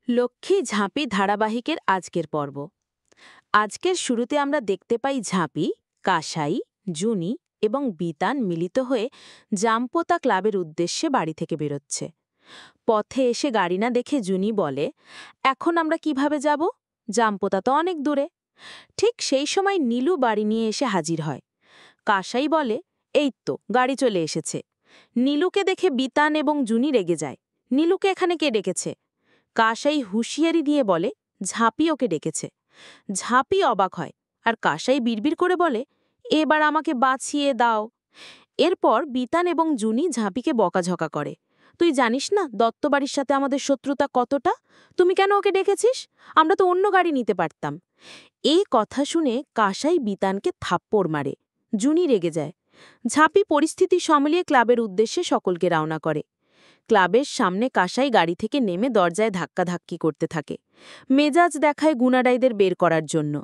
লক্ষ্মী ঝাঁপি ধারাবাহিকের আজকের পর্ব। আজকের শুরুতে আমরা দেখতে পাই ঝাঁপি, কাসাই, জুনি এবং বিতান মিলিত হয়ে জাম্পোতা ক্লাবের উদ্দেশ্যে বাড়ি থেকে বেরোচ্ছে। পথে এসে গাড়ি না দেখে জুনি বলে, এখন আমরা কিভাবে যাব? জাম্পোতা তো অনেক দূরে। ঠিক সেই সময় নীলু বাড়ি নিয়ে এসে হাজির হয়। কাসাই বলে, এই তো গাড়ি চলে এসেছে। নীলুকে দেখে বিতান এবং জুনি রেগে যায়। নীলুকে এখানে কে ডেকেছে? কাসাই হুঁশিয়ারি দিয়ে বলে, ঝাঁপি ওকে ডেকেছে। ঝাঁপি অবাক হয়, আর কাসাই বিড়বিড় করে বলে, এবার আমাকে বাঁচিয়ে দাও। এরপর বিতান এবং জুনি ঝাঁপিকে বকাঝকা করে, তুই জানিস না দত্তবাড়ির সাথে আমাদের শত্রুতা কতটা? তুমি কেন ওকে ডেকেছিস? আমরা তো অন্য গাড়ি নিতে পারতাম। এই কথা শুনে কাসাই বিতানকে থাপ্পড় মারে। জুনি রেগে যায়। ঝাঁপি পরিস্থিতি সামলিয়ে ক্লাবের উদ্দেশ্যে সকলকে রওনা করে। ক্লাবের সামনে কাসাই গাড়ি থেকে নেমে দরজায় ধাক্কাধাক্কি করতে থাকে। মেজাজ দেখায় গুনাডাইদের বের করার জন্য।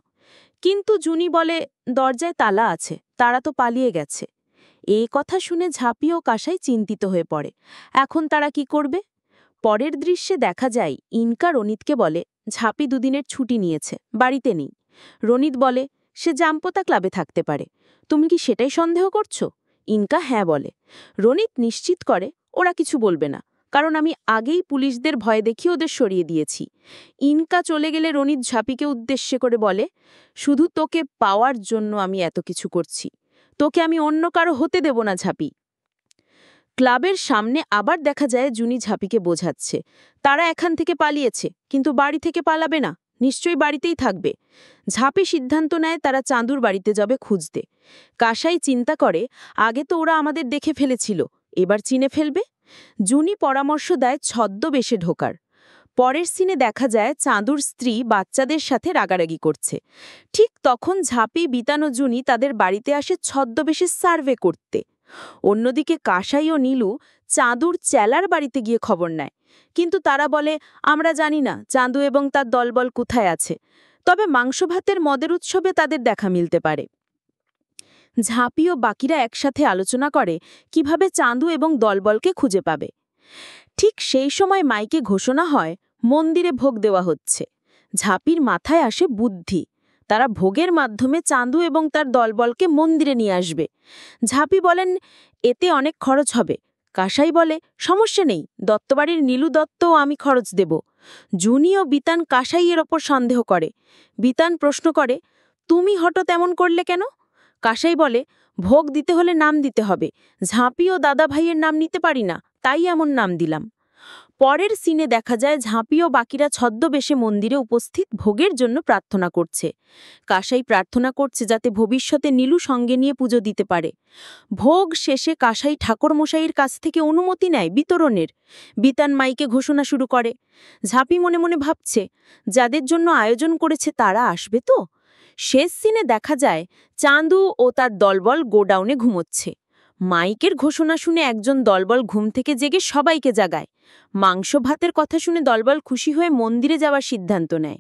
কিন্তু জুনি বলে, দরজায় তালা আছে, তারা তো পালিয়ে গেছে। এই কথা শুনে ঝাঁপি ও কাসাই চিন্তিত হয়ে পড়ে। এখন তারা কি করবে? পরের দৃশ্যে দেখা যায় ইনকা রনিতকে বলে, ঝাঁপি দুদিনের ছুটি নিয়েছে, বাড়িতে নেই। রনিত বলে, সে জাম্পোতা ক্লাবে থাকতে পারে। তুমি কি সেটাই সন্দেহ করছো? ইনকা হ্যাঁ বলে। রনিত নিশ্চিত করে, ওরা কিছু বলবে না, কারণ আমি আগেই পুলিশদের ভয় দেখিয়ে ওদের সরিয়ে দিয়েছি। ইনকা চলে গেলে রনিত ঝাঁপিকে উদ্দেশ্য করে বলে, শুধু তোকে পাওয়ার জন্য আমি এত কিছু করছি। তোকে আমি অন্য কারো হতে দেব না ঝাঁপি। ক্লাবের সামনে আবার দেখা যায় জুনি ঝাঁপিকে বোঝাচ্ছে, তারা এখান থেকে পালিয়েছে, কিন্তু বাড়ি থেকে পালাবে না, নিশ্চয়ই বাড়িতেই থাকবে। ঝাঁপি সিদ্ধান্ত নেয় তারা চাঁদুর বাড়িতে যাবে খুঁজতে। কাসাই চিন্তা করে, আগে তো ওরা আমাদের দেখে ফেলেছিল, এবার চিনে ফেলবে। জুনি পরামর্শ দেয় ছদ্মবেশে ঢোকার। পরের সিনে দেখা যায় চাঁদুর স্ত্রী বাচ্চাদের সাথে রাগারাগি করছে। ঠিক তখন ঝাঁপি, বিতান ও জুনি তাদের বাড়িতে আসে ছদ্মবেশে সার্ভে করতে। অন্যদিকে কাসাই ও নীলু চাঁদুর চেলার বাড়িতে গিয়ে খবর নেয়, কিন্তু তারা বলে, আমরা জানি না চাঁদু এবং তার দলবল কোথায় আছে, তবে মাংস ভাতের মদের উৎসবে তাদের দেখা মিলতে পারে। ঝাঁপি ও বাকিরা একসাথে আলোচনা করে কিভাবে চাঁদু এবং দলবলকে খুঁজে পাবে। ঠিক সেই সময় মাইকে ঘোষণা হয়, মন্দিরে ভোগ দেওয়া হচ্ছে। ঝাঁপির মাথায় আসে বুদ্ধি, তারা ভোগের মাধ্যমে চাঁদু এবং তার দলবলকে মন্দিরে নিয়ে আসবে। ঝাঁপি বলেন, এতে অনেক খরচ হবে। কাসাই বলে, সমস্যা নেই, দত্তবাড়ির নীলু দত্তও আমি খরচ দেব। জুনি ও বিতান কাসাইয়ের ওপর সন্দেহ করে। বিতান প্রশ্ন করে, তুমি হঠাৎ এমন করলে কেন? কাসাই বলে, ভোগ দিতে হলে নাম দিতে হবে, ঝাঁপি ও দাদা ভাইয়ের নাম নিতে পারি না, তাই এমন নাম দিলাম। পরের সিনে দেখা যায় ঝাঁপি ও বাকিরা ছদ্মবেশে মন্দিরে উপস্থিত ভোগের জন্য প্রার্থনা করছে। কাসাই প্রার্থনা করছে যাতে ভবিষ্যতে নীলু সঙ্গে নিয়ে পুজো দিতে পারে। ভোগ শেষে কাসাই ঠাকুরমশাইয়ের কাছ থেকে অনুমতি নেয় বিতরণের। বিতান মাইকে ঘোষণা শুরু করে। ঝাঁপি মনে মনে ভাবছে, যাদের জন্য আয়োজন করেছে তারা আসবে তো? শেষ সিনে দেখা যায় চাঁদু ও তার দলবল গোডাউনে ঘুমোচ্ছে। মাইকের ঘোষণা শুনে একজন দলবল ঘুম থেকে জেগে সবাইকে জাগায়। মাংস ভাতের কথা শুনে দলবল খুশি হয়ে মন্দিরে যাওয়ার সিদ্ধান্ত নেয়।